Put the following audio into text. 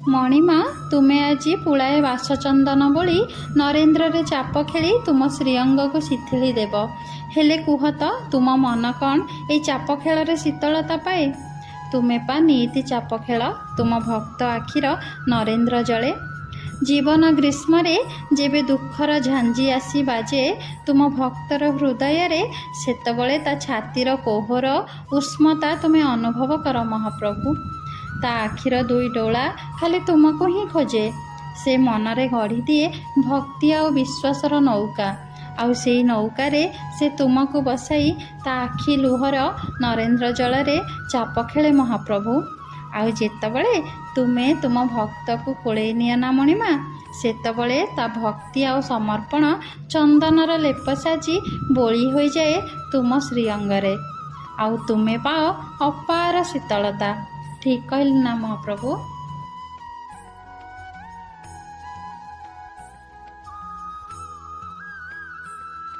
ମଣିମା, ତୁମେ ଆଜି ପୁଳାଏ ବାସଚନ୍ଦନ ବୋଳି ନରେନ୍ଦ୍ରରେ ଚାପ ଖେଳି ତୁମ ଶ୍ରୀଅଙ୍ଗକୁ ଶିଥିଳି ଦେବ। ହେଲେ କୁହ ତ, ତୁମ ମନ କ'ଣ ଏଇ ଚାପ ଖେଳରେ ଶୀତଳତା ପାଏ? ତୁମେ ପା ନିଇତି ଚାପ ଖେଳ, ତୁମ ଭକ୍ତ ଆଖିର ନରେନ୍ଦ୍ର ଜଳେ। ଜୀବନ ଗ୍ରୀଷ୍ମରେ ଯେବେ ଦୁଃଖର ଝାଞ୍ଜି ଆସି ବାଜେ ତୁମ ଭକ୍ତର ହୃଦୟରେ, ସେତେବେଳେ ତା ଛାତିର କୋହର ଉଷ୍ମତା ତୁମେ ଅନୁଭବ କର ମହାପ୍ରଭୁ। ତା ଆଖିର ଦୁଇ ଡୋଳା ଖାଲି ତୁମକୁ ହିଁ ଖୋଜେ। ସେ ମନରେ ଗଢ଼ିଦିଏ ଭକ୍ତି ଆଉ ବିଶ୍ୱାସର ନୌକା, ଆଉ ସେଇ ନୌକାରେ ସେ ତୁମକୁ ବସାଇ ତା ଆଖି ଲୁହର ନରେନ୍ଦ୍ର ଜଳରେ ଚାପ ଖେଳେ ମହାପ୍ରଭୁ। ଆଉ ଯେତେବେଳେ ତୁମେ ତୁମ ଭକ୍ତକୁ କୋଳେଇ ନିଅ ନା ମଣିମା, ସେତେବେଳେ ତା ଭକ୍ତି ଆଉ ସମର୍ପଣ ଚନ୍ଦନର ଲେପ ସାଜି ବୋଳି ହୋଇଯାଏ ତୁମ ଶ୍ରୀଅଙ୍ଗରେ, ଆଉ ତୁମେ ପାଅ ଅପାର ଶୀତଳତା। ଠିକ୍ କହିଲି ନା ମହାପ୍ରଭୁ?